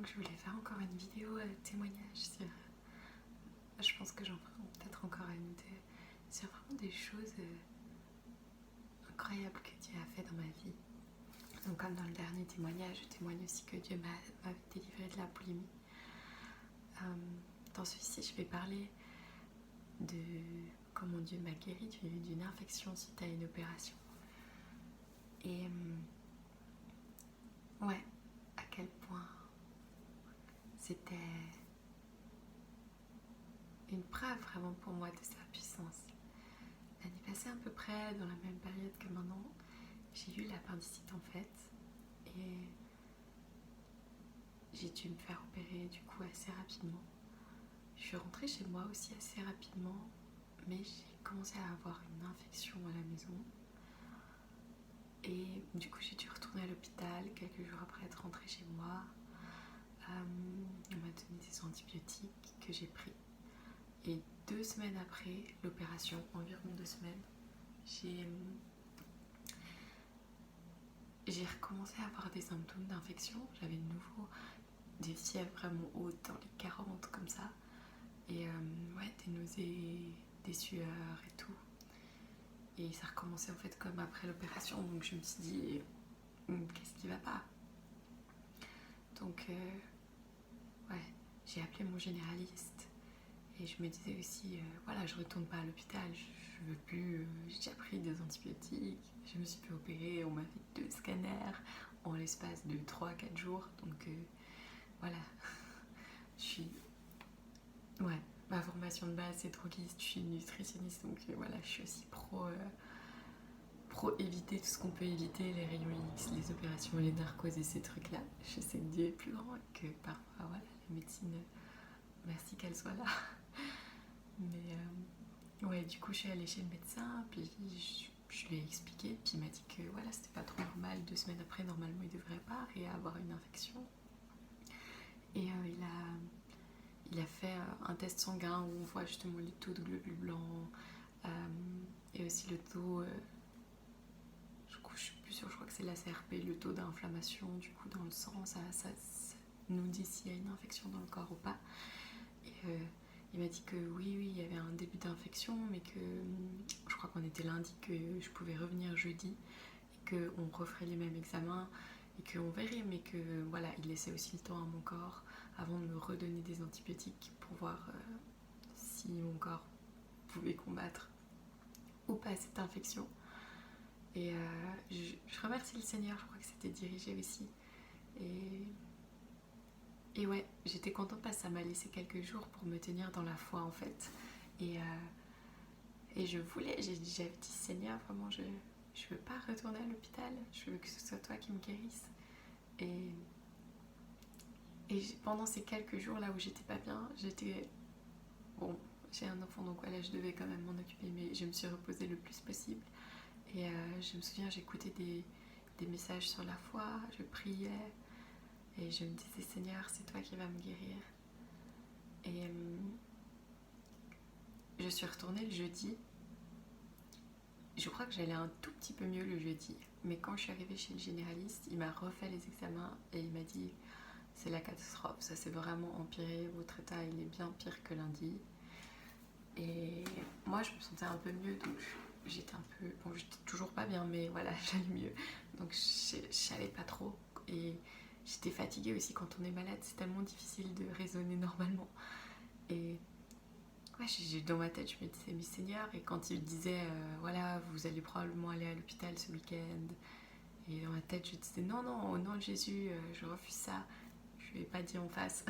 donc je voulais faire encore une vidéo témoignage sur... Je pense que j'en ferai peut-être encore une ou deux. Sur vraiment des choses incroyables que Dieu a fait dans ma vie. Donc comme dans le dernier témoignage, je témoigne aussi que Dieu m'a délivré de la boulimie. Dans celui-ci, je vais parler de comment Dieu m'a guéri d'une infection suite à une opération. Et ouais, à quel point c'était une preuve vraiment pour moi de sa puissance. L'année passée à peu près, dans la même période que maintenant, j'ai eu l'appendicite en fait. Et j'ai dû me faire opérer du coup assez rapidement. Je suis rentrée chez moi aussi assez rapidement, mais j'ai commencé à avoir une infection à la maison. Et du coup j'ai dû retourner à l'hôpital quelques jours après être rentrée chez moi. On m'a donné des antibiotiques que j'ai pris. Et 2 semaines après l'opération, environ 2 semaines, j'ai recommencé à avoir des symptômes d'infection. J'avais de nouveau des fièvres vraiment hautes dans les 40 comme ça. Et ouais, des nausées, des sueurs et tout. Et ça recommençait en fait comme après l'opération. Donc je me suis dit, qu'est-ce qui va pas? Donc ouais, j'ai appelé mon généraliste. Et je me disais aussi, voilà, je retourne pas à l'hôpital, je veux plus, j'ai déjà pris des antibiotiques, je me suis fait opérer, on m'a fait 2 scanners en l'espace de 3-4 jours, donc voilà, je suis, ouais, ma formation de base c'est droguiste, je suis nutritionniste, donc voilà, je suis aussi pro éviter tout ce qu'on peut éviter, les rayons X, les opérations, les narcoses et ces trucs-là. Je sais que Dieu est plus grand et que parfois, voilà, la médecine, merci qu'elle soit là. Mais ouais, du coup, je suis allée chez le médecin, puis je lui ai expliqué, puis il m'a dit que voilà, c'était pas trop normal. 2 semaines après, normalement, il devrait pas réavoir une infection. Et il a fait un test sanguin où on voit justement les taux de globules blancs et aussi le taux, je suis plus sûre, je crois que c'est la CRP, le taux d'inflammation du coup dans le sang, ça nous dit s'il y a une infection dans le corps ou pas. Et il m'a dit que oui, il y avait un début d'infection, mais que je crois qu'on était lundi, que je pouvais revenir jeudi et qu'on referait les mêmes examens et qu'on verrait, mais que voilà, il laissait aussi le temps à mon corps avant de me redonner des antibiotiques pour voir si mon corps pouvait combattre ou pas cette infection. Et je remercie le Seigneur, je crois que c'était dirigé aussi. Et ouais, j'étais contente parce que ça m'a laissé quelques jours pour me tenir dans la foi en fait. Et j'avais dit Seigneur, vraiment je veux pas retourner à l'hôpital, je veux que ce soit toi qui me guérisses. Et pendant ces quelques jours là où j'étais pas bien, bon, j'ai un enfant donc voilà, je devais quand même m'en occuper, mais je me suis reposée le plus possible. Et je me souviens, j'écoutais des messages sur la foi, je priais et je me disais Seigneur, c'est toi qui vas me guérir. Et je suis retournée le jeudi. Je crois que j'allais un tout petit peu mieux le jeudi, mais quand je suis arrivée chez le généraliste, il m'a refait les examens et il m'a dit c'est la catastrophe, ça s'est vraiment empiré, votre état il est bien pire que lundi. Et moi je me sentais un peu mieux, donc j'étais j'étais toujours pas bien, mais voilà, j'allais mieux, donc j'allais pas trop. Et j'étais fatiguée aussi. Quand on est malade, c'est tellement difficile de raisonner normalement. Et ouais, dans ma tête, je me disais, mais Seigneur, et quand il disait, voilà, vous allez probablement aller à l'hôpital ce week-end, et dans ma tête, je disais, non, non, au nom de Jésus, je refuse ça. Je lui ai pas dit en face.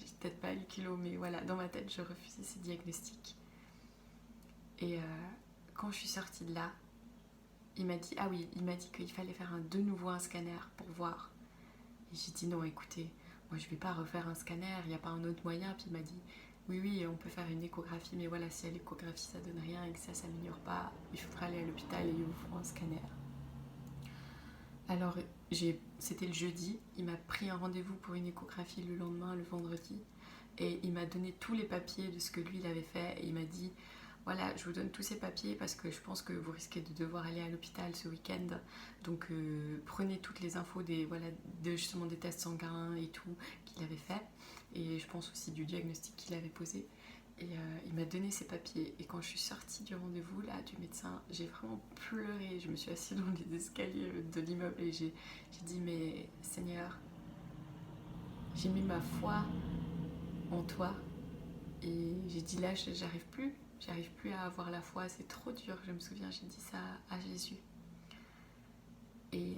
J'ai peut-être pas eu le kilo, mais voilà, dans ma tête, je refusais ces diagnostics. Et quand je suis sortie de là, il m'a dit, qu'il fallait faire de nouveau un scanner pour voir. Et j'ai dit, non, écoutez, moi je vais pas refaire un scanner, il n'y a pas un autre moyen. Puis il m'a dit, oui, on peut faire une échographie, mais voilà, si à l'échographie ça donne rien et que ça s'améliore pas, il faudra aller à l'hôpital et ils vous feront un scanner. Alors, c'était le jeudi, il m'a pris un rendez-vous pour une échographie le lendemain, le vendredi, et il m'a donné tous les papiers de ce que lui il avait fait, et il m'a dit, voilà, je vous donne tous ces papiers parce que je pense que vous risquez de devoir aller à l'hôpital ce week-end. Donc prenez toutes les infos justement des tests sanguins et tout qu'il avait fait. Et je pense aussi du diagnostic qu'il avait posé. Et il m'a donné ces papiers. Et quand je suis sortie du rendez-vous là, du médecin, j'ai vraiment pleuré. Je me suis assise dans les escaliers de l'immeuble et j'ai dit, mais Seigneur, j'ai mis ma foi en toi. Et j'ai dit là, j'arrive plus. J'arrive plus à avoir la foi, c'est trop dur. Je me souviens, j'ai dit ça à Jésus. Et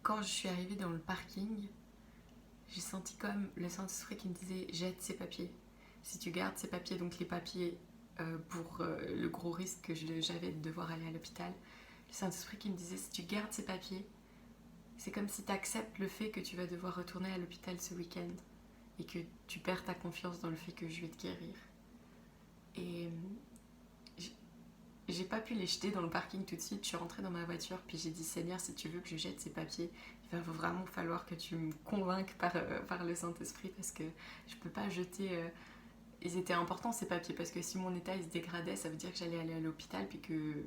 quand je suis arrivée dans le parking, j'ai senti comme le Saint-Esprit qui me disait jette ces papiers. Si tu gardes ces papiers, donc les papiers pour le gros risque que j'avais de devoir aller à l'hôpital, le Saint-Esprit qui me disait si tu gardes ces papiers, c'est comme si tu acceptes le fait que tu vas devoir retourner à l'hôpital ce week-end et que tu perds ta confiance dans le fait que je vais te guérir. Et j'ai pas pu les jeter dans le parking tout de suite. Je suis rentrée dans ma voiture, puis j'ai dit Seigneur, si tu veux que je jette ces papiers, il va vraiment falloir que tu me convainques par le Saint-Esprit parce que je peux pas jeter. Ils étaient importants ces papiers parce que si mon état il se dégradait, ça veut dire que j'allais aller à l'hôpital puis que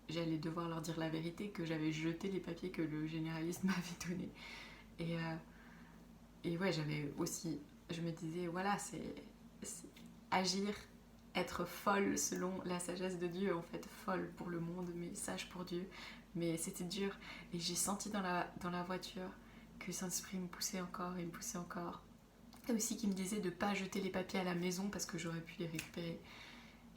j'allais devoir leur dire la vérité, que j'avais jeté les papiers que le généraliste m'avait donnés. Et ouais, j'avais aussi. Je me disais, voilà, c'est agir, être folle selon la sagesse de Dieu, en fait, folle pour le monde, mais sage pour Dieu. Mais c'était dur. Et j'ai senti dans la voiture que Saint-Esprit me poussait encore et me poussait encore. Et aussi qu'il me disait de ne pas jeter les papiers à la maison parce que j'aurais pu les récupérer.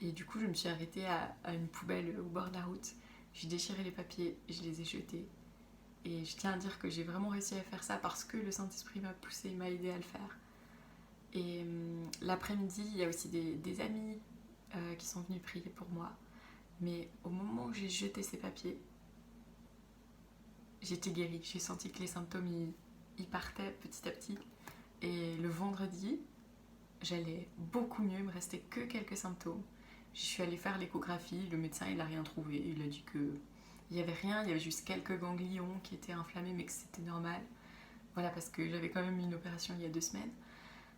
Et du coup, je me suis arrêtée à une poubelle au bord de la route. J'ai déchiré les papiers, je les ai jetés. Et je tiens à dire que j'ai vraiment réussi à faire ça parce que le Saint-Esprit m'a poussée, m'a aidé à le faire. Et l'après-midi, il y a aussi des amis qui sont venus prier pour moi. Mais au moment où j'ai jeté ces papiers, j'étais guérie. J'ai senti que les symptômes ils partaient petit à petit. Et le vendredi, j'allais beaucoup mieux. Il me restait que quelques symptômes. Je suis allée faire l'échographie. Le médecin, il n'a rien trouvé. Il a dit que il n'y avait rien. Il y avait juste quelques ganglions qui étaient inflammés, mais que c'était normal. Voilà, parce que j'avais quand même eu une opération il y a 2 semaines.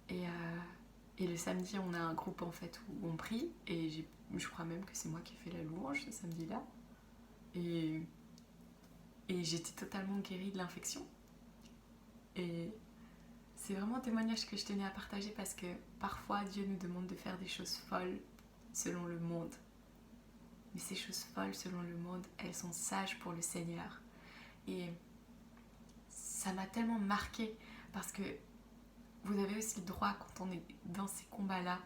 Et le samedi, on a un groupe en fait où on prie. Et je crois même que c'est moi qui ai fait la louange ce samedi-là. Et j'étais totalement guérie de l'infection. Et c'est vraiment un témoignage que je tenais à partager parce que parfois Dieu nous demande de faire des choses folles selon le monde. Mais ces choses folles selon le monde, elles sont sages pour le Seigneur. Et ça m'a tellement marquée parce que vous avez aussi le droit quand on est dans ces combats-là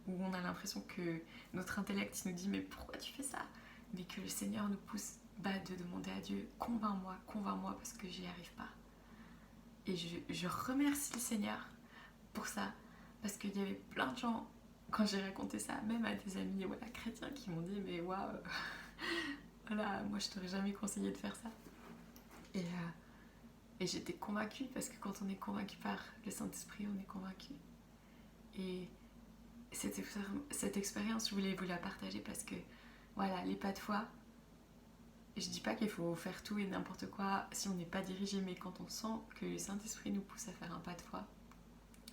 où on a l'impression que notre intellect nous dit mais pourquoi tu fais ça? Mais que le Seigneur nous pousse de demander à Dieu convainc-moi parce que j'y arrive pas. Et je remercie le Seigneur pour ça parce qu'il y avait plein de gens quand j'ai raconté ça, même à des amis chrétiens qui m'ont dit mais waouh, voilà, moi je t'aurais jamais conseillé de faire ça. Et j'étais convaincue parce que quand on est convaincu par le Saint-Esprit, on est convaincu. Et cette expérience, je voulais vous la partager parce que voilà, les pas de foi, je dis pas qu'il faut faire tout et n'importe quoi si on n'est pas dirigé, mais quand on sent que le Saint-Esprit nous pousse à faire un pas de foi,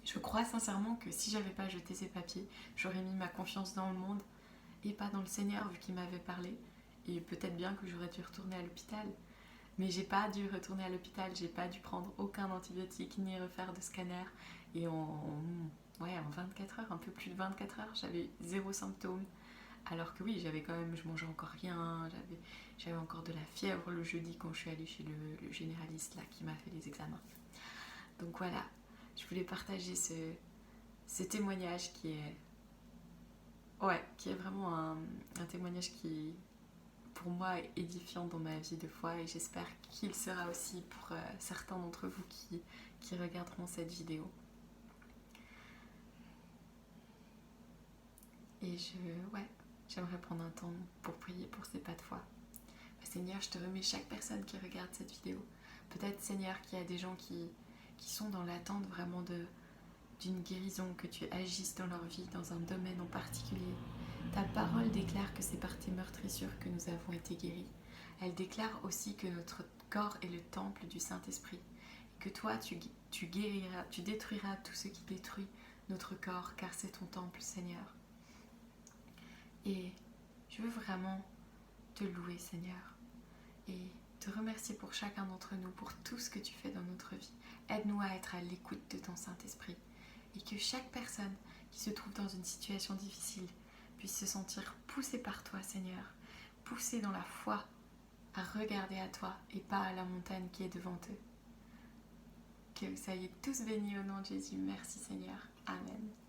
je crois sincèrement que si j'avais pas jeté ces papiers, j'aurais mis ma confiance dans le monde et pas dans le Seigneur vu qu'il m'avait parlé. Et peut-être bien que j'aurais dû retourner à l'hôpital. Mais j'ai pas dû retourner à l'hôpital, j'ai pas dû prendre aucun antibiotique ni refaire de scanner. Et en 24 heures, un peu plus de 24 heures, j'avais 0 symptômes. Alors que oui, j'avais quand même, je mangeais encore rien, j'avais encore de la fièvre le jeudi quand je suis allée chez le généraliste là qui m'a fait les examens. Donc voilà, je voulais partager ce témoignage qui est vraiment un témoignage qui pour moi édifiant dans ma vie de foi et j'espère qu'il sera aussi pour certains d'entre vous qui regarderont cette vidéo. Et j'aimerais prendre un temps pour prier pour ces pas de foi. Seigneur, je te remets chaque personne qui regarde cette vidéo. Peut-être, Seigneur, qu'il y a des gens qui sont dans l'attente vraiment d'une guérison, que tu agisses dans leur vie, dans un domaine en particulier. Ta parole déclare que c'est par tes meurtrissures que nous avons été guéris. Elle déclare aussi que notre corps est le temple du Saint-Esprit. Que toi, tu guériras, tu détruiras tout ce qui détruit notre corps, car c'est ton temple, Seigneur. Et je veux vraiment te louer, Seigneur, et te remercier pour chacun d'entre nous, pour tout ce que tu fais dans notre vie. Aide-nous à être à l'écoute de ton Saint-Esprit et que chaque personne qui se trouve dans une situation difficile puisse se sentir poussée par toi, Seigneur, poussée dans la foi à regarder à toi et pas à la montagne qui est devant eux. Que vous soyez tous bénis au nom de Jésus. Merci, Seigneur. Amen.